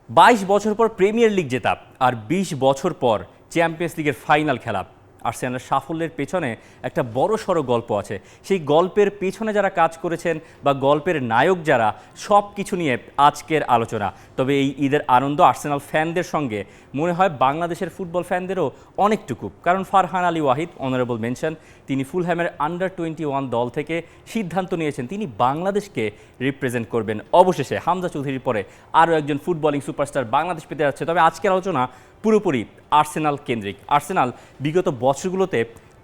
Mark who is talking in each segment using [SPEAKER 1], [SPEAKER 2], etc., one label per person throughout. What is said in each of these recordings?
[SPEAKER 1] 22 বছর পর premier league জেতা আর 20 বছর পর চ্যাম্পিয়ন্স লিগের ফাইনাল খেলা। আর্সেনালের সাফল্যের পেছনে একটা বড়সড় গল্প আছে। সেই গল্পের পেছনে যারা কাজ করেছেন বা গল্পের নায়ক যারা, সব কিছু নিয়ে আজকের আলোচনা। তবে এই ঈদের আনন্দ আর্সেনাল ফ্যানদের সঙ্গে মনে হয় বাংলাদেশের ফুটবল ফ্যানদেরও অনেকটুকু, কারণ ফারহান আলী ওয়াহিদ, অনারেবল মেনশন, তিনি ফুলহ্যামের আন্ডার-21 দল থেকে সিদ্ধান্ত নিয়েছেন তিনি বাংলাদেশকে রিপ্রেজেন্ট করবেন। অবশেষে হামজা চৌধুরীর পরে আরও একজন ফুটবলিং সুপারস্টার বাংলাদেশ পেতে যাচ্ছে। তবে আজকের আলোচনা পুরোপুরি আর্সেনাল কেন্দ্রিক। আর্সেনাল বিগত বছরগুলোতে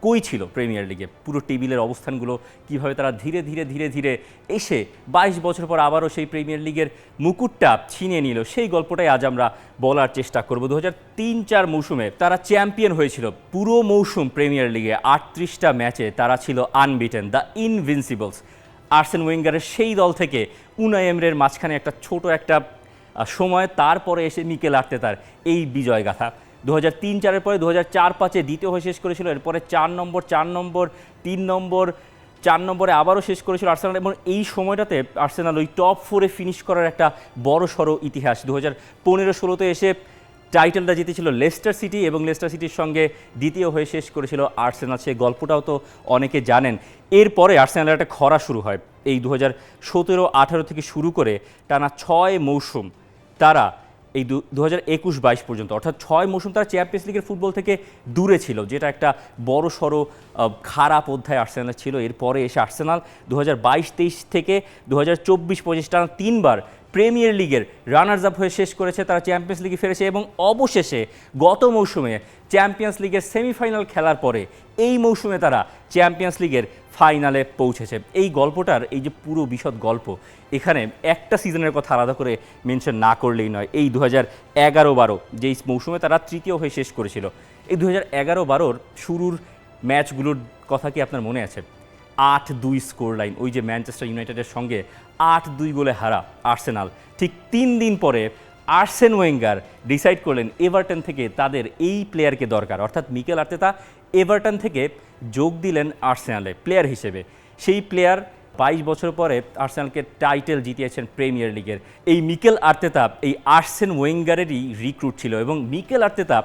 [SPEAKER 1] কই ছিল প্রিমিয়ার লিগে, পুরো টেবিলের অবস্থানগুলো কিভাবে তারা ধীরে ধীরে ধীরে ধীরে এসে 22 বছর পর আবারও সেই প্রিমিয়ার লিগের মুকুটটা ছিনিয়ে নিল, সেই গল্পটাই আজ আমরা বলার চেষ্টা করব। 2003-04 মৌসুমে তারা চ্যাম্পিয়ন হয়েছিল। পুরো মৌসুম প্রিমিয়ার লিগে 38টা ম্যাচে তারা ছিল আনবিটেন, দ্য ইনভিনসিবলস। আর্সেন ওয়েঙ্গারের সেই দল থেকে উনাই এমরের মাঝখানে একটা ছোট একটা সময়, তারপরে এসে মিকেল আর্তেতার এই বিজয় গাথা। 2003-04 পরে 2004-05 দ্বিতীয় হয়ে শেষ করেছিল, এরপরে 4 নম্বর 3 নম্বর 4 নম্বরে আবারও শেষ করেছিল আর্সেনাল। এবং এই সময়টাতে আর্সেনাল ওই টপ 4-এ ফিনিশ করার একটা বড় সড়ো ইতিহাস। 2015-16-তে এসে টাইটেলটা জিতেছিল লেস্টার সিটি এবং লেস্টার সিটির সঙ্গে দ্বিতীয় হয়ে শেষ করেছিল আর্সেনাল। সেই গল্পটাও তো অনেকে জানেন। এরপরে আর্সেনালের একটা খরা শুরু হয় এই 2017-18 থেকে শুরু করে টানা 6 মৌসুম তারা এই 2021-22 পর্যন্ত, অর্থাৎ 6 মৌসুম তারা চ্যাম্পিয়ন্স লিগের ফুটবল থেকে দূরে ছিল, যেটা একটা বড় সড়ো খারাপ অধ্যায় আর্সেনাল ছিল। এরপরে এসে আর্সেনাল 2022-23 থেকে 2024-25 টানা 3বার প্রিমিয়ার লিগের রানার্স আপ হয়ে শেষ করেছে। তারা চ্যাম্পিয়ন্স লিগে ফিরেছে এবং অবশেষে গত মৌসুমে চ্যাম্পিয়ন্স লিগের সেমিফাইনাল খেলার পরে এই মৌসুমে তারা চ্যাম্পিয়ন্স লিগের ফাইনালে পৌঁছেছে। এই গল্পটার এই যে পুরো বিশদ গল্প, এখানে একটা সিজনের কথা আলাদা করে মেনশন না করলেই নয়। এই 2011-12 যেই মৌসুমে তারা তৃতীয় হয়ে শেষ করেছিল, এই 2011-12 শুরুর ম্যাচগুলোর কথা কি আপনার মনে আছে? 8-2 স্কোর লাইন, ওই যে ম্যানচেস্টার ইউনাইটেডের সঙ্গে 8-2 গোলে হারা আর্সেনাল। ঠিক 3 দিন পরে আর্সেন ওয়েঙ্গার ডিসাইড করলেন এভারটন থেকে তাদের এই প্লেয়ারকে দরকার, অর্থাৎ মিকেল আর্তেতা এভারটন থেকে যোগ দিলেন আর্সেনালে প্লেয়ার হিসেবে। সেই প্লেয়ার 22 বছর পরে আর্সেনালকে টাইটেল জিতিয়েছেন প্রিমিয়ার লিগের। এই মিকেল আর্তেতা এই আর্সেন ওয়েঙ্গারেরই রিক্রুট ছিল এবং মিকেল আর্তেতা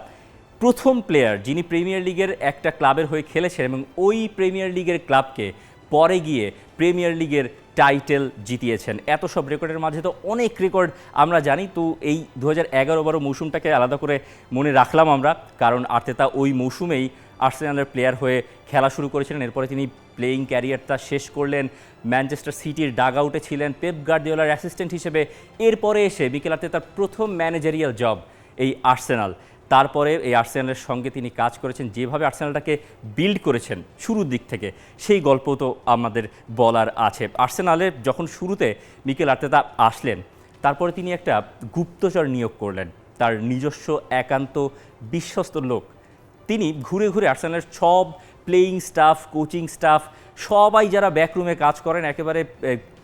[SPEAKER 1] প্রথম প্লেয়ার যিনি প্রিমিয়ার লিগের একটা ক্লাবের হয়ে খেলেছেন এবং ওই প্রিমিয়ার লিগের ক্লাবকে পরে গিয়ে প্রিমিয়ার লিগের টাইটেল জিতিয়েছেন। এত সব রেকর্ডের মাঝে তো অনেক রেকর্ড আমরা জানি। তো এই 2011-12 মৌসুমটাকে আলাদা করে মনে রাখলাম আমরা, কারণ আর্তেতা ওই মৌসুমেই আর্সেনালের প্লেয়ার হয়ে খেলা শুরু করেছিলেন। এরপরে তিনি প্লেয়িং ক্যারিয়ারটা শেষ করলেন, ম্যানচেস্টার সিটির ডাগ আউটে ছিলেন পেপ গার্দিওলার অ্যাসিস্ট্যান্ট হিসেবে। এরপরে এসে মিকেল আর্তেতার প্রথম ম্যানেজারিয়াল জব এই আর্সেনাল। তারপরে এই আর্সেনালের সঙ্গে তিনি কাজ করেছেন, যেভাবে আর্সেনালটাকে বিল্ড করেছেন শুরুর দিক থেকে, সেই গল্প তো আমাদের বলার আছে। আর্সেনালের যখন শুরুতে মিকেল আর্তেতা আসলেন, তারপরে তিনি একটা গুপ্তচর নিয়োগ করলেন, তার নিজস্ব একান্ত বিশ্বস্ত লোক। তিনি ঘুরে ঘুরে আর্সেনালের সব প্লেয়িং স্টাফ, কোচিং স্টাফ, সবাই যারা ব্যাকরুমে কাজ করেন, একেবারে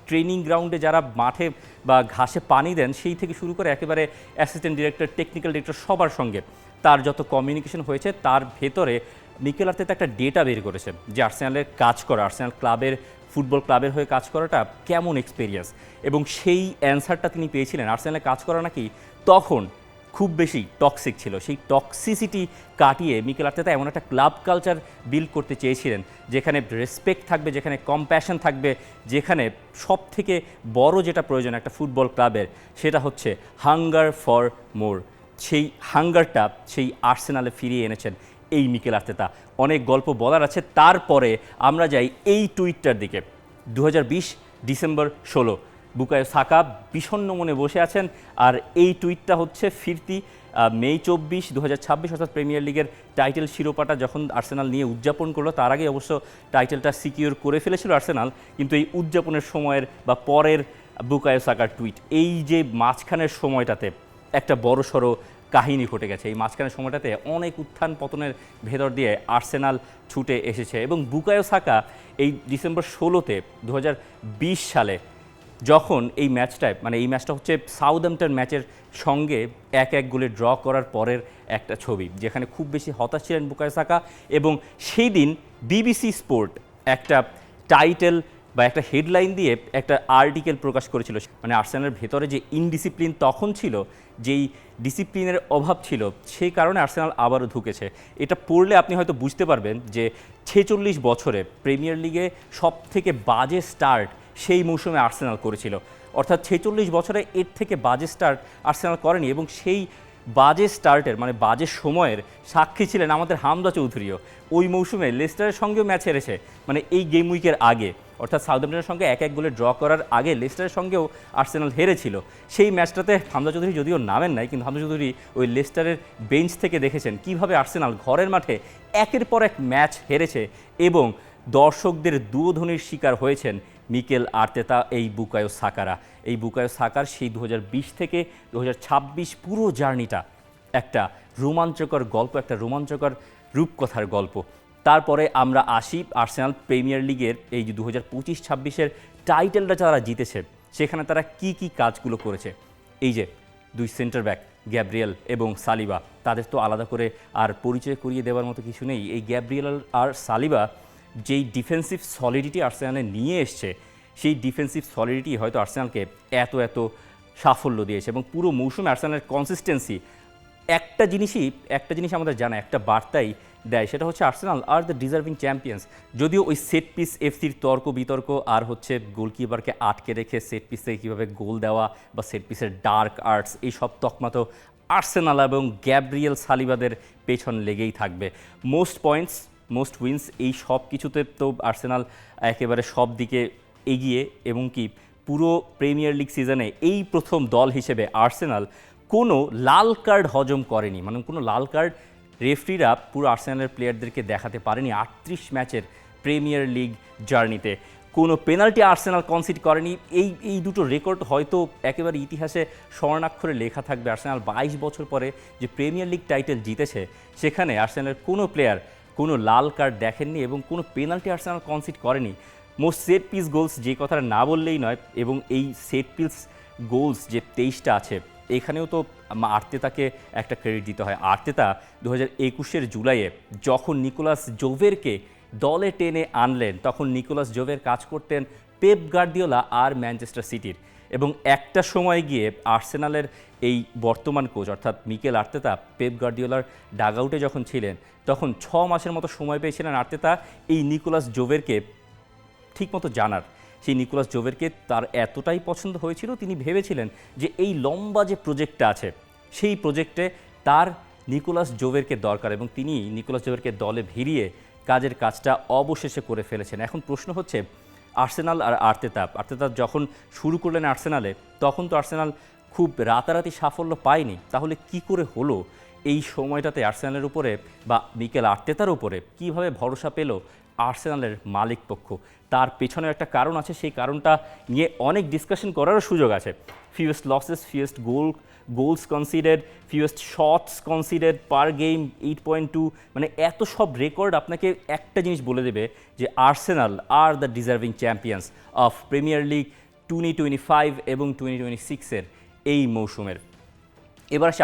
[SPEAKER 1] ট্রেনিং গ্রাউন্ডে যারা মাঠে বা ঘাসে পানি দেন, সেই থেকে শুরু করে একেবারে অ্যাসিস্ট্যান্ট ডিরেক্টর, টেকনিক্যাল ডিরেক্টর, সবার সঙ্গে তার যত কমিউনিকেশন হয়েছে, তার ভেতরে মিকেল আর্তেতা একটা ডেটা বের করেছে যে আর্সেনালের কাজ করা, আর্সেনাল ক্লাবের, ফুটবল ক্লাবের হয়ে কাজ করাটা কেমন এক্সপিরিয়েন্স। এবং সেই অ্যান্সারটা তিনি পেয়েছিলেন। আর্সেনালে কাজ করা নাকি তখন খুব বেশি টক্সিক ছিল। সেই টক্সিসিটি কাটিয়ে মিকেল আর্তেতা এমন একটা ক্লাব কালচার বিল্ড করতে চেয়েছিলেন যেখানে রেসপেক্ট থাকবে, যেখানে কম্প্যাশন থাকবে, যেখানে সব থেকে বড় যেটা প্রয়োজন একটা ফুটবল ক্লাবের, সেটা হচ্ছে হাঙ্গার ফর মোর। সেই হাঙ্গারটা সেই আর্সেনালে ফিরিয়ে এনেছেন এই মিকেল আর্তেতা। অনেক গল্প বলার আছে। তারপরে আমরা যাই এই টুইটটার দিকে। 2020 ডিসেম্বর 16, বুকায়ো সাকা বিষণ্ণ মনে বসে আছেন, আর এই টুইটটা হচ্ছে ফিরতি মে 24, 2026, অর্থাৎ প্রিমিয়ার লিগের টাইটেল শিরোপাটা যখন আর্সেনাল নিয়ে উদযাপন করলো। তার আগে অবশ্য টাইটেলটা সিকিউর করে ফেলেছিল আর্সেনাল, কিন্তু এই উদযাপনের সময়ের বা পরের বুকায়ো সাকার টুইট, এই যে মাঝখানের সময়টাতে একটা বড় সড়ো কাহিনী ঘটে গেছে। এই মাঝখানের সময়টাতে অনেক উত্থান পতনের ভেতর দিয়ে আর্সেনাল ছুটে এসেছে এবং বুকায়ো সাকা এই ডিসেম্বর 16-তে 2020 সালে যখন এই ম্যাচটায়, মানে এই ম্যাচটা হচ্ছে সাউদাম্পটন ম্যাচের সঙ্গে 1-1 গোলে ড্র করার পরের একটা ছবি, যেখানে খুব বেশি হতাশ ছিলেন বুকায়ো সাকা। এবং সেই দিন বিবিসি স্পোর্ট একটা টাইটেল বা একটা হেডলাইন দিয়ে একটা আর্টিকেল প্রকাশ করেছিল, মানে আর্সেনালের ভেতরে যে ইনডিসিপ্লিন তখন ছিল যেই ডিসিপ্লিনের অভাব ছিল সেই কারণে আর্সেনাল আবারও ঢুকেছে। এটা পড়লে আপনি হয়তো বুঝতে পারবেন যে 46 বছরে প্রিমিয়ার লিগে সবথেকে বাজে স্টার্ট সেই মৌসুমে আর্সেনাল করেছিল। অর্থাৎ 46 বছরে এর থেকে বাজে স্টার্ট আর্সেনাল করেনি, এবং সেই বাজে স্টার্টের মানে বাজে সময়ের সাক্ষী ছিলেন আমাদের হামজা চৌধুরীও। ওই মৌসুমে লেস্টারের সঙ্গেও ম্যাচ হেরেছে, মানে এই গেম উইকের আগে, অর্থাৎ সাউদাম্পটনের সঙ্গে 1-1 গোলে ড্র করার আগে লেস্টারের সঙ্গেও আর্সেনাল হেরেছিল। সেই ম্যাচটাতে হামজা চৌধুরী যদিও নামেন নাই, কিন্তু হামজা চৌধুরী ওই লেস্টারের বেঞ্চ থেকে দেখেছেন কিভাবে আর্সেনাল ঘরের মাঠে একের পর এক ম্যাচ হেরেছে এবং দর্শকদের দুয়োধ্বনির শিকার হয়েছেন মিকেল আর্তেতা এই বুকায়ো সাকারা। এই বুকায়ো সাকার সেই 2020 থেকে 2026 পুরো জার্নিটা একটা রোমাঞ্চকর গল্প, একটা রোমাঞ্চকর রূপকথার গল্প। তারপরে আমরা আসি আর্সেনাল প্রিমিয়ার লিগের এই যে 2025-26-এর টাইটেলটা যারা জিতেছে সেখানে তারা কি কি কাজগুলো করেছে। এই যে দুই সেন্টার ব্যাক গ্যাব্রিয়েল এবং সালিবা, তাদের তো আলাদা করে আর পরিচয় করিয়ে দেওয়ার মতো কিছু নেই। এই গ্যাব্রিয়েল আর সালিবা যেই ডিফেন্সিভ সলিডিটি আর্সেনালে নিয়ে এসছে, সেই ডিফেন্সিভ সলিডিটি হয়তো আর্সেনালকে এত সাফল্য দিয়েছে। এবং পুরো মৌসুমে আর্সেনালের কনসিস্টেন্সি একটা জিনিস আমাদের জানা, একটা বার্তাই দেয়, সেটা হচ্ছে Arsenal are the deserving champions. যদিও ওই সেট পিস এফসির তর্ক বিতর্ক আর হচ্ছে গোলকিপারকে আটকে রেখে সেট পিস থেকে কীভাবে গোল দেওয়া বা সেট পিসের ডার্ক আর্টস, এই সব তকমা তো আর্সেনাল এবং গ্যাব্রিয়েল সালিবাদের পেছন লেগেই থাকবে। মোস্ট পয়েন্টস, মোস্ট উইন্স, এই সব কিছুতে তো আর্সেনাল একেবারে সব দিকে এগিয়ে, এবং কি পুরো প্রিমিয়ার লিগ সিজনে এই প্রথম দল হিসেবে আর্সেনাল কোনো লাল কার্ড হজম করেনি। মানে কোনো লাল কার্ড রেফারিরা পুরো আর্সেনালের প্লেয়ারদেরকে দেখাতে পারেনি 38 ম্যাচের প্রিমিয়ার লিগ জার্নিতে। কোনো পেনাল্টি আর্সেনাল কনসিড করেনি। এই দুটো রেকর্ড হয়তো একেবারে ইতিহাসে স্বর্ণাক্ষরে লেখা থাকবে। আর্সেনাল 22 বছর পরে যে প্রিমিয়ার লিগ টাইটেল জিতেছে সেখানে আর্সেনালের কোনো প্লেয়ার কোনো লাল কার্ড দেখেননি এবং কোনো পেনাল্টি আর্সেনাল কনসিড করেনি। মোস্ট সেট পিস গোলস, যে কথাটা না বললেই নয়, এবং এই সেট পিস গোলস যে 23টা আছে, এখানেও তো আর্তেতাকে একটা ক্রেডিট দিতে হয়। আর্তেতা 2021-এর জুলাইয়ে যখন নিকোলাস জোভেরকে দলে টেনে আনলেন, তখন নিকোলাস জোভের কাজ করতেন পেপ গার্দিওলা আর ম্যানচেস্টার সিটির, এবং একটা সময় গিয়ে আর্সেনালের এই বর্তমান কোচ অর্থাৎ মিকেল আর্তেতা পেপ গার্দিওলার ডাগআউটে যখন ছিলেন তখন 6 মাসের মতো সময় পেয়েছিলেন আর্তেতা এই নিকোলাস জোভেরকে ঠিকমতো জানার। সেই নিকোলাস জোভেরকে তার এতটাই পছন্দ হয়েছিল, তিনি ভেবেছিলেন যে এই লম্বা যে প্রজেক্টটা আছে সেই প্রজেক্টে তার নিকোলাস জোভেরকে দরকার, এবং তিনি নিকোলাস জোভেরকে দলে ভিড়িয়ে কাজের কাজটা অবশেষে করে ফেলেছেন। এখন প্রশ্ন হচ্ছে আর্সেনাল আর আর্তেতা যখন শুরু করলেন আর্সেনালে, তখন তো আর্সেনাল খুব রাতারাতি সাফল্য পায়নি। তাহলে কি করে হলো এই সময়টাতে আর্সেনালের উপরে বা মিকেল আর্তেতার উপরে কীভাবে ভরসা পেল আর্সেনালের মালিক পক্ষ? তার পেছনে একটা কারণ আছে, সেই কারণটা নিয়ে অনেক ডিসকাশন করারও সুযোগ আছে। ফিউয়েস্ট লসেস, ফিউয়েস্ট গোলস কনসিডেড, ফিউয়েস্ট শটস কনসিডেড পার গেম 8.2, মানে এত সব রেকর্ড আপনাকে একটা জিনিস বলে দেবে যে Arsenal are the deserving champions of premier league 2025 এবং 2026-এর এই মৌসুমের। এবার আসে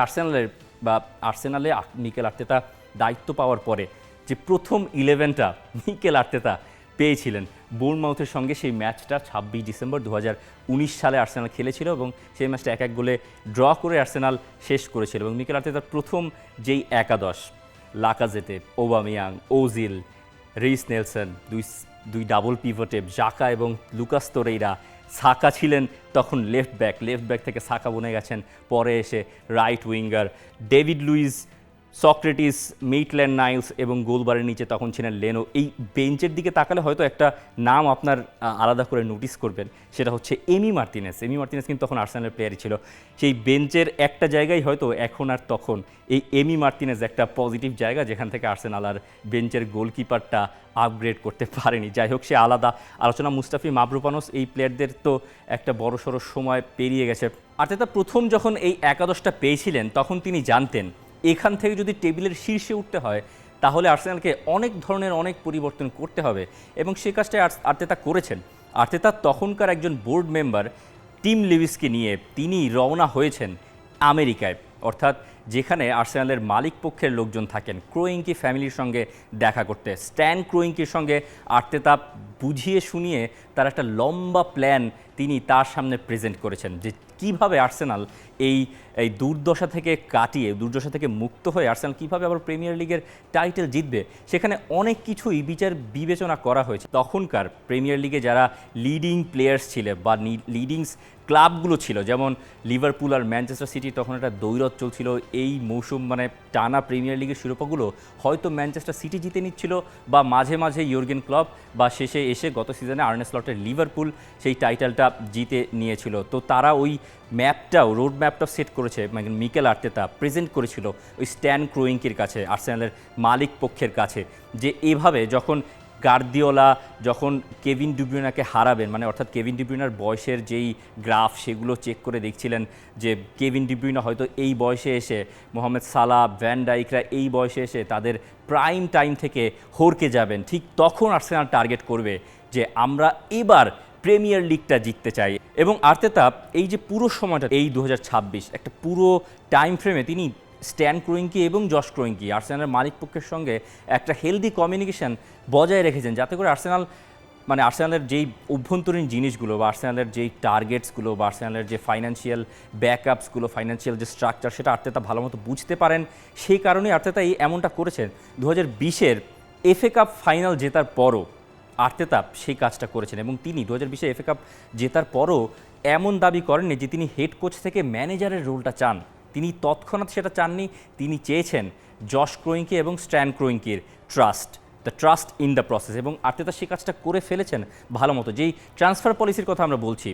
[SPEAKER 1] আর্সেনালে মিকেল আর্তেতা দায়িত্ব পাওয়ার পরে যে প্রথম 11টা মিকেল আর্তেতা পেয়েছিলেন বোর্নমাউথের সঙ্গে। সেই ম্যাচটা 26 ডিসেম্বর 2019 সালে আর্সেনাল খেলেছিল, এবং সেই ম্যাচটা 1-1 গোলে ড্র করে আর্সেনাল শেষ করেছিল। এবং মিকেল আর্তেতার প্রথম যেই একাদশ, লাকাজেতে, ওবামিয়াং, ওজিল, রিস নেলসন, দুই ডাবল পিভটে জাকা এবং লুকাস তোরেইরা, সাকা ছিলেন তখন লেফট ব্যাক থেকে সাকা বনে গেছেন, পরে এসে right winger David Lewis, Socrates, Maitland Niles, এবং গোলবারের নিচে তখন ছিলেন লেনো। এই বেঞ্চের দিকে তাকালে হয়তো একটা নাম আপনার আলাদা করে নোটিস করবেন, সেটা হচ্ছে এমি মার্টিনেস কিন্তু তখন আর্সেনালের প্লেয়ারই ছিল। সেই বেঞ্চের একটা জায়গায় হয়তো এখন আর তখন এই এমি মার্টিনেস একটা পজিটিভ জায়গা, যেখান থেকে আর্সেনাল আর বেঞ্চের গোলকিপারটা আপগ্রেড করতে পারেনি। যাই হোক, সে আলাদা আলোচনা। মুস্তাফি মাবরুপানোস, এই প্লেয়ারদের তো একটা বড়সড় সময় পেরিয়ে গেছে। আর্তেতা প্রথম যখন এই একাদশটা পেয়েছিলেন তখন তিনি জানতেন এখান থেকে যদি টেবিলের শীর্ষে উঠতে হয় তাহলে আর্সেনালকে অনেক ধরনের অনেক পরিবর্তন করতে হবে, এবং সে কাজটাই আর্তেতা করেছেন। আর্তেতা তখনকার একজন বোর্ড মেম্বার টিম লিভিসকে নিয়ে তিনি রওনা হয়েছেন আমেরিকায়, অর্থাৎ যেখানে আর্সেনালের মালিক পক্ষের লোকজন থাকেন, ক্রোইঙ্কি ফ্যামিলির সঙ্গে দেখা করতে। স্ট্যান ক্রোইঙ্কির সঙ্গে আর্তেতা বুঝিয়ে শুনিয়ে তার একটা লম্বা প্ল্যান তিনি তার সামনে প্রেজেন্ট করেছেন, যে কিভাবে আর্সেনাল এই এই দুর্দশা থেকে কাটিয়ে, দুর্দশা থেকে মুক্ত হয়ে আর্সেনাল কিভাবে আবার প্রিমিয়ার লিগের টাইটেল জিতবে, সেখানে অনেক কিছুই বিচার বিবেচনা করা হয়েছে। তখনকার প্রিমিয়ার লিগে যারা লিডিং প্লেয়ার্স ছিল বা লিডিং ক্লাবগুলো ছিল, যেমন লিভারপুল আর ম্যানচেস্টার সিটি, তখন একটা দৈরথ চলছিল এই মৌসুম, মানে টানা প্রিমিয়ার লিগের শিরোপাগুলো হয়তো ম্যানচেস্টার সিটি জিতে নিচ্ছিল বা মাঝে মাঝে ইয়র্গেন ক্লপ, বা শেষে এসে গত সিজনে আর্নে স্লটের লিভারপুল সেই টাইটেলটা জিতে নিয়েছিল। তো তারা ওই ম্যাপটাও, রোড ম্যাপটাও সেট করেছে, মানে মিকেল আর্তেতা প্রেজেন্ট করেছিল ওই স্ট্যান ক্রোয়িঙ্কির কাছে, আর্সেনালের মালিক পক্ষের কাছে, যে এভাবে যখন গার্দিওলা যখন কেভিন ডি ব্রুইনাকে হারাবেন, মানে অর্থাৎ কেভিন ডি ব্রুইনার বয়সের যেই গ্রাফ সেগুলো চেক করে দেখছিলেন যে কেভিন ডি ব্রুইনা হয়তো এই বয়সে এসে, মোহাম্মদ সালাহ, ভ্যান ডাইকরা এই বয়সে এসে তাদের প্রাইম টাইম থেকে হরকে যাবেন, ঠিক তখন আর্সেনাল টার্গেট করবে যে আমরা এবার প্রিমিয়ার লিগটা জিততে চাই। এবং আর্তেতা এই যে পুরো সময়টা, এই 2026 একটা পুরো টাইম ফ্রেমে তিনি স্ট্যান ক্রোয়িঙ্কি এবং জশ ক্রোয়িঙ্কি, আর্সেনালের মালিক পক্ষের সঙ্গে একটা হেলদি কমিউনিকেশন বজায় রেখেছেন, যাতে করে আর্সেনাল, মানে আর্সেনালের যেই অভ্যন্তরীণ জিনিসগুলো বা আর্সেনালের যেই টার্গেটসগুলো বা আর্সেনালের যে ফাইন্যান্সিয়াল ব্যাকআপসগুলো, ফাইন্যান্সিয়াল যে স্ট্রাকচার, সেটা আর্তেতা ভালো মতো বুঝতে পারেন। সেই কারণেই আর্তেতা এই এমনটা করেছেন। 2020-এর এফএ কাপ ফাইনাল জেতার পরও আর্তেতা সেই কাজটা করেছেন, এবং তিনি 2020-এ এফএ কাপ জেতার পরও এমন দাবি করেননি যে তিনি হেড কোচ থেকে ম্যানেজারের রোলটা চান। তিনি তৎক্ষণাৎ সেটা চাননি, তিনি চেয়েছেন জশ ক্রোয়িঙ্কি এবং স্ট্যান ক্রোয়িঙ্কির the trust in the process, এবং আর্তেতা সেই কাজটা করে ফেলেছেন ভালো মতো। যেই ট্রান্সফার পলিসির কথা আমরা বলছি,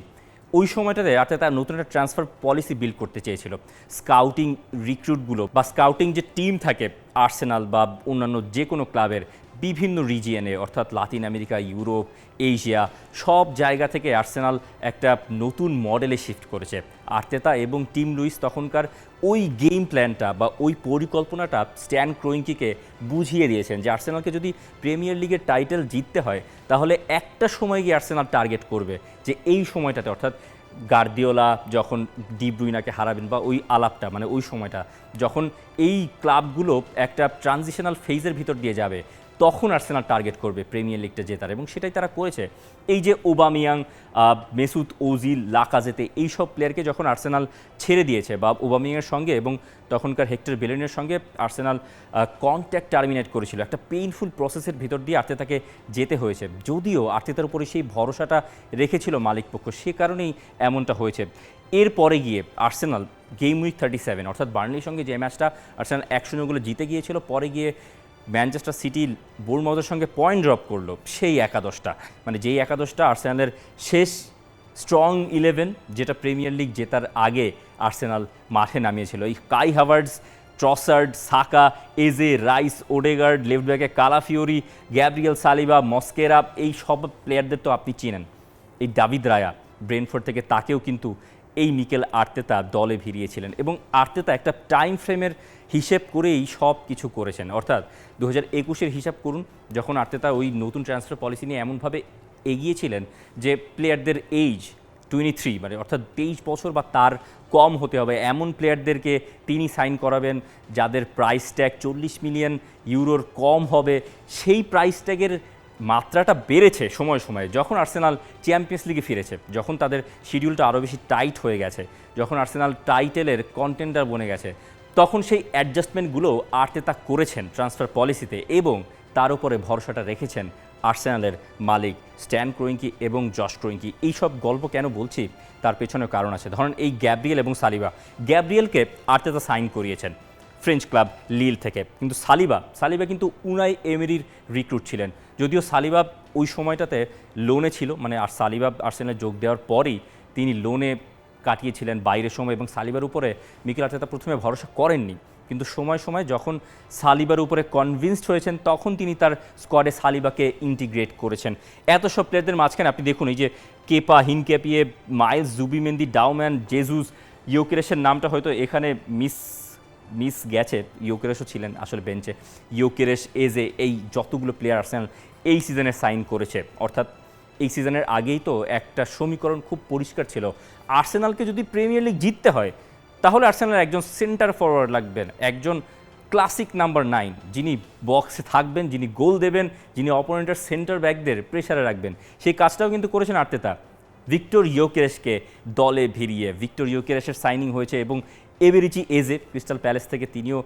[SPEAKER 1] ওই সময়টাতে আর্তেতা নতুন একটা ট্রান্সফার পলিসি বিল্ড করতে চেয়েছিল। স্কাউটিং রিক্রুটগুলো বা স্কাউটিং যে টিম থাকে আর্সেনাল বা অন্যান্য যে কোনো ক্লাবের বিভিন্ন রিজিয়নে, অর্থাৎ লাতিন আমেরিকা, ইউরোপ, এশিয়া, সব জায়গা থেকে আর্সেনাল একটা নতুন মডেলে শিফট করেছে। আর্তেতা এবং টিম লুইস তখনকার ওই গেম প্ল্যানটা বা ওই পরিকল্পনাটা স্ট্যান ক্রোয়িঙ্কিকে বুঝিয়ে দিয়েছেন যে আর্সেনালকে যদি প্রিমিয়ার লিগের টাইটেল জিততে হয়, তাহলে একটা সময় গিয়ে আর্সেনাল টার্গেট করবে যে এই সময়টাতে, অর্থাৎ গার্দিওলা যখন ডি ব্রুইনাকে হারাবেন বা ওই আলাপটা, মানে ওই সময়টা যখন এই ক্লাবগুলো একটা ট্রানজিশনাল ফেজের ভিতর দিয়ে যাবে, তখন আর্সেনাল টার্গেট করবে প্রিমিয়ার লিগটা জেতার, এবং সেটাই তারা করেছে। এই যে ওবামিয়াং, মেসুত ওজিল, লাকাজেতে, এইসব প্লেয়ারকে যখন আর্সেনাল ছেড়ে দিয়েছে, বা ওবামিয়াংয়ের সঙ্গে এবং তখনকার হেক্টর বেলেনের সঙ্গে আর্সেনাল কন্ট্যাক্ট টার্মিনেট করেছিল, একটা পেইনফুল প্রসেসের ভিতর দিয়ে আর্তেতাকে যেতে হয়েছে। যদিও আর্তেতার উপরে সেই ভরসাটা রেখেছিল মালিকপক্ষ, সে কারণেই এমনটা হয়েছে। এরপরে গিয়ে আর্সেনাল গেম উইক 37, অর্থাৎ বার্নলির সঙ্গে যে ম্যাচটা আর্সেনাল 1-0 জিতে গিয়েছিল, পরে গিয়ে ম্যানচেস্টার সিটি বোর্নমাউথের সঙ্গে পয়েন্ট ড্রপ করলো, সেই একাদশটা, মানে যেই একাদশটা আর্সেনালের শেষ স্ট্রং 11, যেটা প্রিমিয়ার লিগ জেতার আগে আর্সেনাল মাঠে নামিয়েছিল। এই কাই হাভার্টস, ট্রসার্ড, সাকা, এজে, রাইস, ওডেগার্ড, লেফট ব্যাকে কালাফিওরি, গ্যাব্রিয়েল সালিবা, মস্কেরা, এই সব প্লেয়ারদের তো আপনি চিনেন। এই দাভিদ রায়া ব্রেনফোর্ড থেকে, তাকেও কিন্তু এই মিকেল আর্তেতা দলে ভিড়িয়েছিলেন, এবং আর্তেতা একটা টাইম ফ্রেমের হিসেব করেই সব কিছু করেছেন। অর্থাৎ 2021-এর হিসাব করুন, যখন আর্তেতা ওই নতুন ট্রান্সফার পলিসি নিয়ে এমনভাবে এগিয়েছিলেন যে প্লেয়ারদের এইজ 23, মানে অর্থাৎ 23 বছর বা তার কম হতে হবে এমন প্লেয়ারদেরকে তিনি সাইন করাবেন, যাদের প্রাইস ট্যাগ 40 মিলিয়ন ইউরোর কম হবে। সেই প্রাইস ট্যাগের মাত্রাটা বেড়েছে সময় সময়ে, যখন আর্সেনাল চ্যাম্পিয়ন্স লিগে ফিরেছে, যখন তাদের শিডিউলটা আরও বেশি টাইট হয়ে গেছে, যখন আর্সেনাল টাইটেলের কন্টেন্ডার বনে গেছে, তখন সেই অ্যাডজাস্টমেন্টগুলো আর্তেতা করেছেন ট্রান্সফার পলিসিতে, এবং তার উপরে ভরসাটা রেখেছেন আর্সেনালের মালিক স্ট্যান ক্রোয়িঙ্কি এবং জশ ক্রোয়িঙ্কি। এই সব গল্প কেন বলছি, তার পেছনেও কারণ আছে। ধরেন এই গ্যাব্রিয়েল এবং সালিবা, গ্যাব্রিয়েলকে আর্তেতা সাইন করিয়েছেন ফ্রেঞ্চ ক্লাব লিল থেকে, কিন্তু সালিবা কিন্তু উনাই এমেরির রিক্রুট ছিলেন। যদিও সালিবা ওই সময়টাতে লোনে ছিল, মানে আর সালিবা আর্সেনালে যোগ দেওয়ার পরই তিনি লোনে কাটিয়েছিলেন বাইরের সময়, এবং সালিবার উপরে মিকেল আর্তেতা প্রথমে ভরসা করেননি, কিন্তু সময় সময় যখন সালিবার উপরে কনভিন্সড হয়েছেন, তখন তিনি তার স্কোয়াডে সালিবাকে ইন্টিগ্রেট করেছেন। এত সব প্লেয়ারদের মাঝখানে আপনি দেখুন, এই যে কেপা, হিনক্যাপিয়ে, মাইলস, জুবিমেন্দি, ডাউম্যান, জেজুস, ইয়োকেরেশের নামটা হয়তো এখানে মিস গেছে, ইয়োকেরেশও ছিলেন আসলে বেঞ্চে। ইয়োকেরেশ, এজে, এই যতগুলো প্লেয়ার আর্সেনাল এই সিজনে সাইন করেছে, অর্থাৎ এই সিজনের আগেই তো একটা সমীকরণ খুব পরিষ্কার ছিল, আর্সেনালকে যদি প্রিমিয়ার লিগ জিততে হয়, তাহলে আর্সেনালের একজন সেন্টার ফরওয়ার্ড লাগবেন, একজন ক্লাসিক নাম্বার 9, যিনি বক্সে থাকবেন, যিনি গোল দেবেন, যিনি অপোনেন্টের সেন্টার ব্যাকদের প্রেশারে রাখবেন। সেই কাজটাও কিন্তু করেছেন আর্তেতা। ভিক্টর ইয়োকেরেশকে দলে ভিড়িয়ে। ভিক্টর ইয়োকেরেশের সাইনিং হয়েছে এবং এবেরিচি এজে ক্রিস্টাল প্যালেস থেকে তিনিও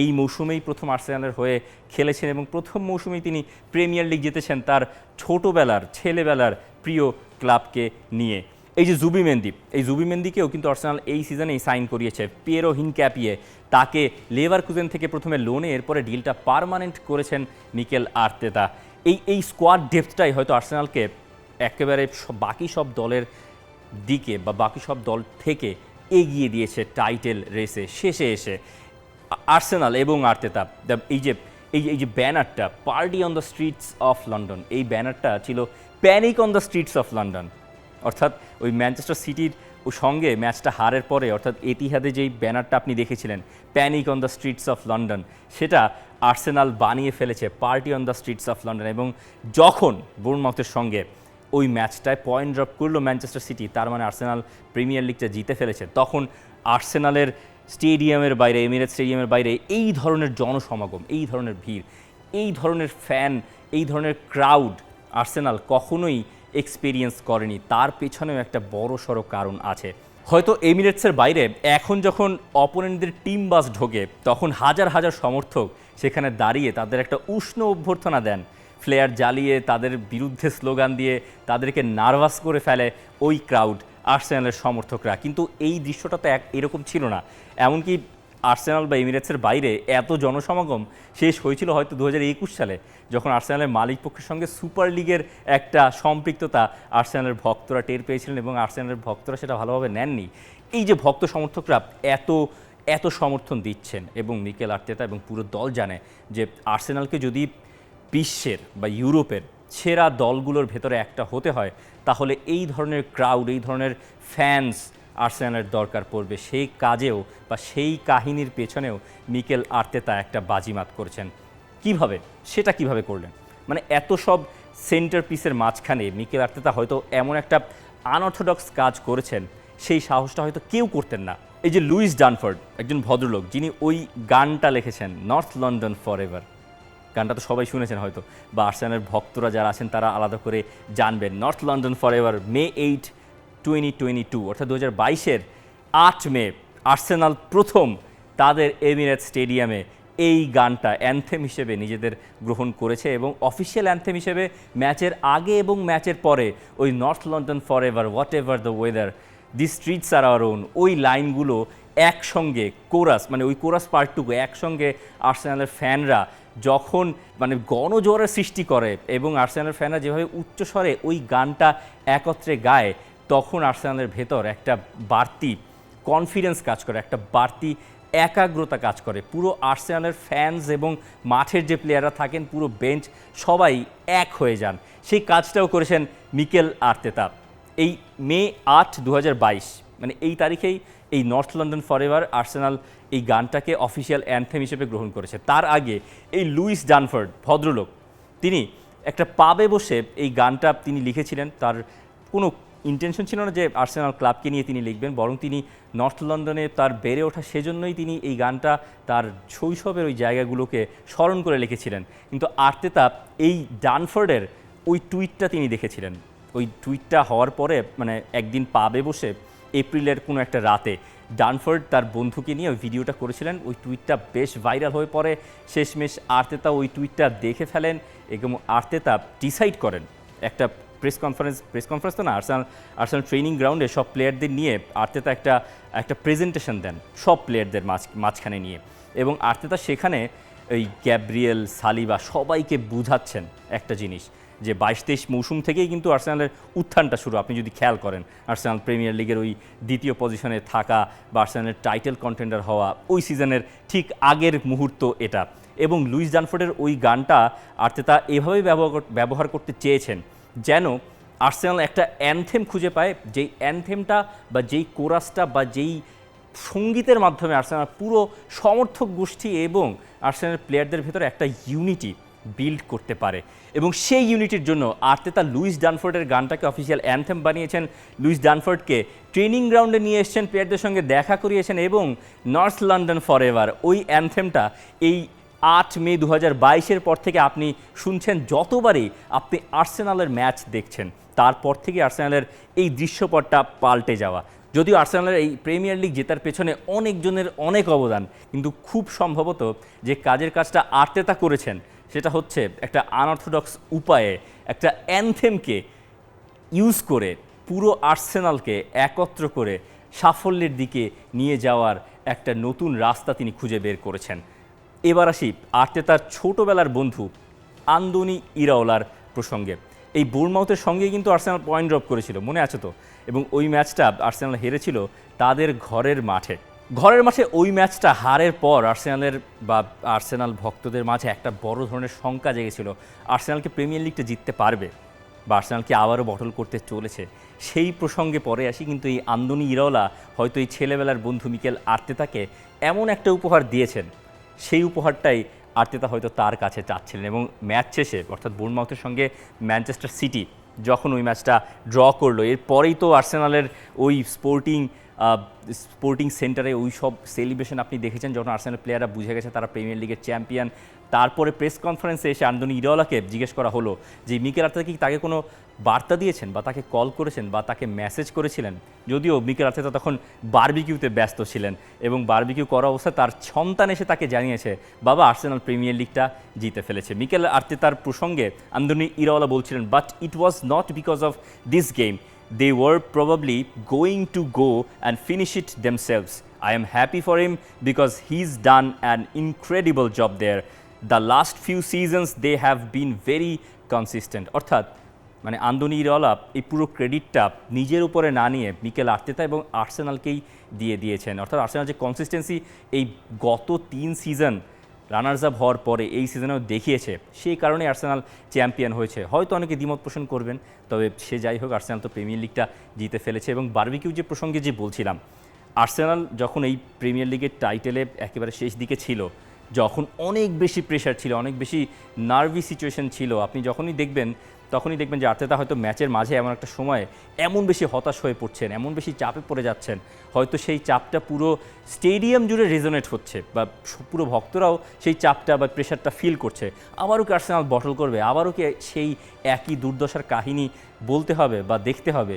[SPEAKER 1] এই মৌসুমেই প্রথম আর্সেনালের হয়ে খেলেছেন এবং প্রথম মৌসুমেই তিনি প্রিমিয়ার লিগ জিতেছেন তার ছোটোবেলার ছেলেবেলার প্রিয় ক্লাবকে নিয়ে। এই যে জুবিমেন্দিকেও কিন্তু আর্সেনাল এই সিজনেই সাইন করিয়েছে। পিয়েরো হিনক্যাপিয়ে তাকে লেভারকুজেন থেকে প্রথমে লোনে, এরপরে ডিলটা পার্মানেন্ট করেছেন মিকেল আর্তেতা। এই স্কোয়াড ডেপথটাই হয়তো আর্সেনালকে একেবারে বাকি সব দলের দিকে বা বাকি সব দল থেকে এগিয়ে দিয়েছে টাইটেল রেসে। শেষে এসে আর্সেনাল এবং আর্তেতা এই যে ব্যানারটা, party on the streets of London, এই ব্যানারটা ছিল panic on the streets of London. অর্থাৎ ওই ম্যানচেস্টার সিটির সঙ্গে ম্যাচটা হারের পরে অর্থাৎ এতিহাদে যেই ব্যানারটা আপনি দেখেছিলেন panic on the streets of London, সেটা আর্সেনাল বানিয়ে ফেলেছে party on the streets of London. এবং যখন বোর্নমাউথের সঙ্গে ওই ম্যাচটায় পয়েন্ট ড্রপ করলো ম্যানচেস্টার সিটি, তার মানে আর্সেনাল প্রিমিয়ার লিগটা জিতে ফেলেছে, তখন আর্সেনালের স্টেডিয়ামের বাইরে, এমিরেটস স্টেডিয়ামের বাইরে এই ধরনের জনসমাগম, এই ধরনের ভিড়, এই ধরনের ফ্যান, এই ধরনের ক্রাউড আর্সেনাল কখনোই এক্সপিরিয়েন্স করেনি। তার পেছনেও একটা বড় সড়ো কারণ আছে। হয়তো এমিরেটসের বাইরে এখন যখন অপোনেন্টদের টিম বাস ঢোকে, তখন হাজার হাজার সমর্থক সেখানে দাঁড়িয়ে তাদের একটা উষ্ণ অভ্যর্থনা দেন, ফ্লেয়ার জ্বালিয়ে তাদের বিরুদ্ধে স্লোগান দিয়ে তাদেরকে নার্ভাস করে ফেলে ওই ক্রাউড, আর্সেনালের সমর্থকরা। কিন্তু এই দৃশ্যটা তো এরকম ছিল না। এমনকি আর্সেনাল বা এমিরেটসের বাইরে এত জনসমাগম শেষ হয়েছিল হয়তো 2021 সালে, যখন আর্সেনালের মালিক পক্ষের সঙ্গে সুপার লিগের একটা সম্পৃক্ততা আর্সেনালের ভক্তরা টের পেয়েছিলেন এবং আর্সেনালের ভক্তরা সেটা ভালোভাবে নেননি। এই যে ভক্ত সমর্থকরা এত সমর্থন দিচ্ছেন এবং মিকেল আর্তেতা এবং পুরো দল জানে যে আর্সেনালকে যদি বিশ্বের বা ইউরোপের সেরা দলগুলোর ভেতরে একটা হতে হয়, তাহলে এই ধরনের ক্রাউড, এই ধরনের ফ্যান্স আর্সেনালের দরকার পড়বে। সেই কাজেও বা সেই কাহিনীর পেছনেও মিকেল আর্তেতা একটা বাজিমাত করেছেন। সেটা কিভাবে করলেন? মানে এত সব সেন্টার পিসের মাঝখানে মিকেল আর্তেতা হয়তো এমন একটা আনঅর্থোডক্স কাজ করেছেন, সেই সাহসটা হয়তো কেউ করতেন না। এই যে লুইস ডানফোর্ড, একজন ভদ্রলোক, যিনি ওই গানটা লিখেছেন নর্থ লন্ডন ফর এভার, গানটা তো সবাই শুনেছেন হয়তো, বা আর্সেনালের ভক্তরা যারা আছেন তারা আলাদা করে জানবেন। নর্থ লন্ডন ফর এভার, মে 8, 2022, অর্থাৎ 2022-এর 8 মে আর্সেনাল প্রথম তাদের এমিরেটস স্টেডিয়ামে এই গানটা অ্যানথেম হিসেবে নিজেদের গ্রহণ করেছে এবং অফিসিয়াল অ্যানথেম হিসেবে ম্যাচের আগে এবং ম্যাচের পরে ওই North London forever, whatever the weather, the streets are our own, ওই লাইনগুলো একসঙ্গে কোরাস, মানে ওই কোরাস পার্টটুকু একসঙ্গে আর্সেনালের ফ্যানরা যখন মানে গণজোয়ারের সৃষ্টি করে এবং আর্সেনালের ফ্যানরা যেভাবে উচ্চস্বরে ওই গানটা একত্রে গায়, তখন আর্সেনালের ভেতর একটা বাড়তি কনফিডেন্স কাজ করে, একটা বাড়তি একাগ্রতা কাজ করে। পুরো আর্সেনালের ফ্যানস এবং মাঠের যে প্লেয়াররা থাকেন, পুরো বেঞ্চ সবাই এক হয়ে যান। সেই কাজটাও করেছেন মিকেল আর্তেতা। এই মে 8, 2022, মানে এই তারিখেই এই north London for ever Arsenal এই গানটাকে অফিসিয়াল অ্যানথেম হিসেবে গ্রহণ করেছে। তার আগে এই লুইস ডানফোর্ড ভদ্রলোক, তিনি একটা পাবে বসে এই গানটা তিনি লিখেছিলেন। তার কোনো ইন্টেনশন ছিল না যে আর্সেনাল ক্লাবকে নিয়ে তিনি লিখবেন, বরং তিনি নর্থ লন্ডনে তার বেড়ে ওঠা, সেজন্যই তিনি এই গানটা তার শৈশবের ওই জায়গাগুলোকে স্মরণ করে লিখেছিলেন। কিন্তু আর্তেতা এই ডানফোর্ডের ওই টুইটটা তিনি দেখেছিলেন। ওই টুইটটা হওয়ার পরে মানে একদিন পাবে বসে এপ্রিলের কোনো একটা রাতে ডানফোর্ড তার বন্ধুকে নিয়ে ওই ভিডিওটা করেছিলেন। ওই টুইটটা বেশ ভাইরাল হয়ে পড়ে। শেষমেশ আর্তেতা ওই টুইটটা দেখে ফেলেন এবং আর্তেতা ডিসাইড করেন একটা প্রেস কনফারেন্স তো না, আর্সেনাল ট্রেনিং গ্রাউন্ডে সব প্লেয়ারদের নিয়ে আর্তেতা একটা প্রেজেন্টেশন দেন সব প্লেয়ারদের মাঝখানে নিয়ে, এবং আর্তেতা সেখানে ওই গ্যাব্রিয়েল, সালিবা সবাইকে বুঝাচ্ছেন একটা জিনিস, যে 22-23 মৌসুম থেকেই কিন্তু আর্সেনালের উত্থানটা শুরু। আপনি যদি খেয়াল করেন আর্সেনাল প্রিমিয়ার লিগের ওই দ্বিতীয় পজিশনে থাকা বা আর্সেনালের টাইটেল কন্টেন্ডার হওয়া, ওই সিজনের ঠিক আগের মুহূর্ত এটা। এবং লুইস ডানফোর্ডের ওই গানটা আর্তেতা এভাবেই ব্যবহার করতে চেয়েছেন যেন আর্সেনাল একটা অ্যানথেম খুঁজে পায়, যেই অ্যানথেমটা বা যেই কোরাসটা বা যেই সঙ্গীতের মাধ্যমে আর্সেনাল পুরো সমর্থক গোষ্ঠী এবং আর্সেনাল প্লেয়ারদের ভেতরে একটা ইউনিটি বিল্ড করতে পারে। এবং সেই ইউনিটির জন্য আর্তেতা লুইস ডানফোর্ডের গানটাকে অফিসিয়াল অ্যানথেম বানিয়েছেন। লুইস ডানফোর্ডকে ট্রেনিং গ্রাউন্ডে নিয়ে এসেছেন, প্লেয়ারদের সঙ্গে দেখা করিয়েছেন এবং নর্থ লন্ডন ফর এভার ওই অ্যানথেমটা এই 8 মে 2022-এর পর থেকে আপনি শুনছেন, যতবারই আপনি আর্সেনালের ম্যাচ দেখছেন তারপর থেকে আর্সেনালের এই দৃশ্যপটটা পাল্টে যাওয়া। যদিও আর্সেনালের এই প্রিমিয়ার লিগ জেতার পেছনে অনেকজনের অনেক অবদান, কিন্তু খুব সম্ভবত যে কাজের কাজটা আর্তেতা করেছেন সেটা হচ্ছে একটা আনঅর্থোডক্স উপায়ে একটা অ্যানথেমকে ইউজ করে পুরো আর্সেনালকে একত্র করে সাফল্যের দিকে নিয়ে যাওয়ার একটা নতুন রাস্তা তিনি খুঁজে বের করেছেন। এবার আসি আর্তেতার ছোটোবেলার বন্ধু আন্দোনি ইরাওলার প্রসঙ্গে। এই বোর্নমাউথের সঙ্গেই কিন্তু আর্সেনাল পয়েন্ট ড্রপ করেছিল, মনে আছে তো? এবং ওই ম্যাচটা আর্সেনাল হেরেছিল তাদের ঘরের মাঠে। ওই ম্যাচটা হারের পর আর্সেনাল ভক্তদের মাঝে একটা বড় ধরনের শঙ্কা জেগেছিল আর্সেনালকে প্রিমিয়ার লিগটা জিততে পারবে বা আর্সেনালকে আবারও বটল করতে চলেছে। সেই প্রসঙ্গে পরে আসি, কিন্তু এই আন্দোনি ইরাওলা হয়তো এই ছেলেবেলার বন্ধু মিকেল আর্তেতাকে এমন একটা উপহার দিয়েছেন, সেই উপহারটাই আর্তেতা হয়তো তার কাছে চাচ্ছিলেন। এবং ম্যাচ শেষে অর্থাৎ বোর্নমাউথের সঙ্গে ম্যানচেস্টার সিটি যখন ওই ম্যাচটা ড্র করলো, এরপরেই তো আর্সেনালের ওই স্পোর্টিং সেন্টারে ওই সব সেলিব্রেশন আপনি দেখেছেন, যখন আর্সেনাল প্লেয়াররা বুঝে গেছে তারা প্রিমিয়ার লিগের চ্যাম্পিয়ন। তারপরে প্রেস কনফারেন্সে এসে আন্দোনি ইরাওলাকে জিজ্ঞেস করা হলো যে মিকেল আর্তেতা কি তাকে কোনো বার্তা দিয়েছেন বা তাকে কল করেছেন বা তাকে মেসেজ করেছিলেন। যদিও মিকেল আর্তেতা তখন বারবিকিউতে ব্যস্ত ছিলেন এবং বারবিকিউ করা অবস্থায় তার সন্তান এসে তাকে জানিয়েছে বাবা আর্সেনাল প্রিমিয়ার লিগটা জিতে ফেলেছে। মিকেল আর্তেতার প্রসঙ্গে আন্দোনি ইরাওলা বলছিলেন, but it was not because of this game, they were probably going to go and finish it themselves. I am happy for him because he's done an incredible job there. The last few seasons they have been very consistent. অর্থাৎ মানে আন্দোনি ইরাওলা এই পুরো ক্রেডিটটা নিজের উপরে না নিয়ে Mikel Arteta এবং আর্সেনালকেই দিয়ে দিয়েছেন। অর্থাৎ আর্সেনাল যে কনসিস্টেন্সি এই গত 3 সিজন রানার্স আপ হওয়ার পরে এই সিজনেও দেখিয়েছে, সেই কারণে আর্সেনাল চ্যাম্পিয়ন হয়েছে। হয়তো অনেকে দ্বিমত পোষণ করবেন, তবে সে যাই হোক আর্সেনাল তো প্রিমিয়ার লিগটা জিতে ফেলেছে। এবং বারবিকিউ যে প্রসঙ্গে যে বলছিলাম, আর্সেনাল যখন এই প্রিমিয়ার লিগের টাইটেলে একেবারে শেষ দিকে ছিল, যখন অনেক বেশি প্রেশার ছিল, অনেক বেশি নার্ভি সিচুয়েশন ছিল, আপনি তখনই দেখবেন যে আর্তেতা হয়তো ম্যাচের মাঝে এমন একটা সময় এমন বেশি হতাশ হয়ে পড়ছেন, এমন বেশি চাপে পড়ে যাচ্ছেন, হয়তো সেই চাপটা পুরো স্টেডিয়াম জুড়ে রেজোনেট হচ্ছে বা পুরো ভক্তরাও সেই চাপটা বা প্রেশারটা ফিল করছে। আবারও কি আর্সেনাল বটল করবে? আবারও কি সেই একই দুর্দশার কাহিনী বলতে হবে বা দেখতে হবে?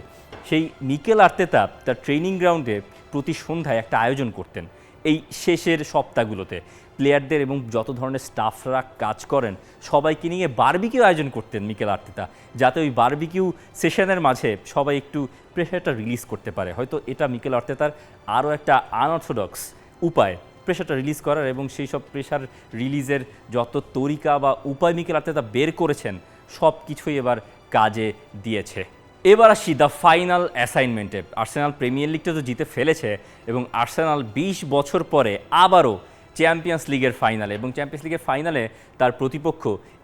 [SPEAKER 1] সেই মিকেল আর্তেতা তার ট্রেনিং গ্রাউন্ডে প্রতি সন্ধ্যায় একটা আয়োজন করতেন এই শেষের সপ্তাহগুলোতে। প্লেয়ারদের এবং যত ধরনের স্টাফরা কাজ করেন সবাইকে নিয়ে বারবিকিউ আয়োজন করতেন মিকেল আর্তেতা, যাতে ওই বারবিকিউ সেশনের মাঝে সবাই একটু প্রেশারটা রিলিজ করতে পারে। হয়তো এটা মিকেল আর্তেতার আরও একটা আনঅর্থোডক্স উপায় প্রেশারটা রিলিজ করার, এবং সেই সব প্রেশার রিলিজের যত তরিকা বা উপায় মিকেল আর্তেতা বের করেছেন সব কিছুই এবার কাজে দিয়েছে। এবার আসি দ্য ফাইনাল অ্যাসাইনমেন্টে। আর্সেনাল প্রিমিয়ার লিগটা তো জিতে ফেলেছে এবং আর্সেনাল 20 বছর পরে আবারও চ্যাম্পিয়ন্স লিগের ফাইনালে, এবং চ্যাম্পিয়ন্স লিগের ফাইনালে তার প্রতিপক্ষ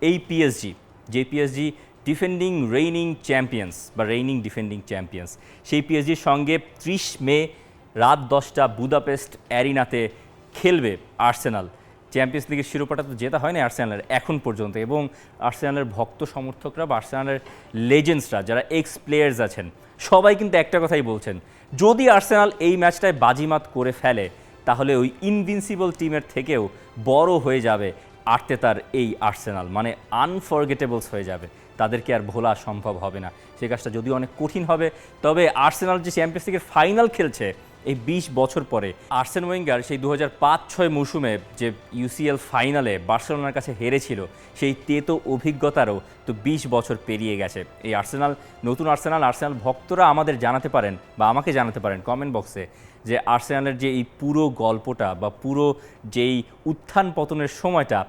[SPEAKER 1] এই পিএসজি, যে পিএসজি রেইনিং ডিফেন্ডিং চ্যাম্পিয়ন্স। সেই পিএসজির সঙ্গে 30 মে রাত 10টা বুদাপেস্ট অ্যারিনাতে খেলবে আর্সেনাল। চ্যাম্পিয়ন্স লিগের শিরোপাটা তো জেতা হয় না আর্সেনালের এখন পর্যন্ত, এবং আর্সেনালের ভক্ত সমর্থকরা বা আর্সেনালের লেজেন্ডসরা যারা এক্স প্লেয়ার্স আছেন সবাই কিন্তু একটা কথাই বলছেন, যদি আর্সেনাল এই ম্যাচটায় বাজিমাত করে ফেলে তাহলে ওই ইনভিনসিবল টিমের থেকেও বড় হয়ে যাবে আর্তেতার এই আর্সেনাল, মানে আনফরগেটেবলস হয়ে যাবে, তাদেরকে আর ভোলা সম্ভব হবে না। সে কাজটা যদিও অনেক কঠিন হবে, তবে আর্সেনাল যে চ্যাম্পিয়ন্স লিগের ফাইনাল খেলছে এই 20 বছর পরে, আর্সেন ওয়েঙ্গার সেই 2005-06 মৌসুমে যে ইউসিএল ফাইনালে বার্সেলোনার কাছে হেরেছিল, সেই তেতো অভিজ্ঞতারও তো 20 বছর পেরিয়ে গেছে। এই নতুন আর্সেনাল ভক্তরা আমাদের জানাতে পারেন বা আমাকে জানাতে পারেন কমেন্ট বক্সে যে আর্সেনালের যে এই পুরো গল্পটা বা পুরো যেই উত্থান পতনের সময়টা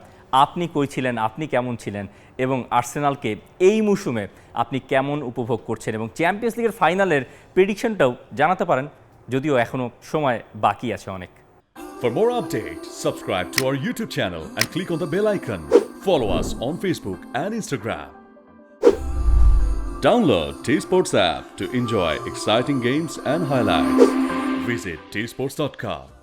[SPEAKER 1] আপনি কই ছিলেন, আপনি কেমন ছিলেন, এবং আর্সেনালকে এই মৌসুমে আপনি কেমন উপভোগ করছেন, এবং চ্যাম্পিয়ন্স লিগের ফাইনালের প্রেডিকশনটাও জানাতে পারেন, যদিও এখনও সময় বাকি আছে অনেক।
[SPEAKER 2] For more updates, subscribe to our YouTube channel and click on the bell icon. Follow us on Facebook and Instagram. Download T-Sports app to enjoy exciting games and highlights. Visit tsports.com.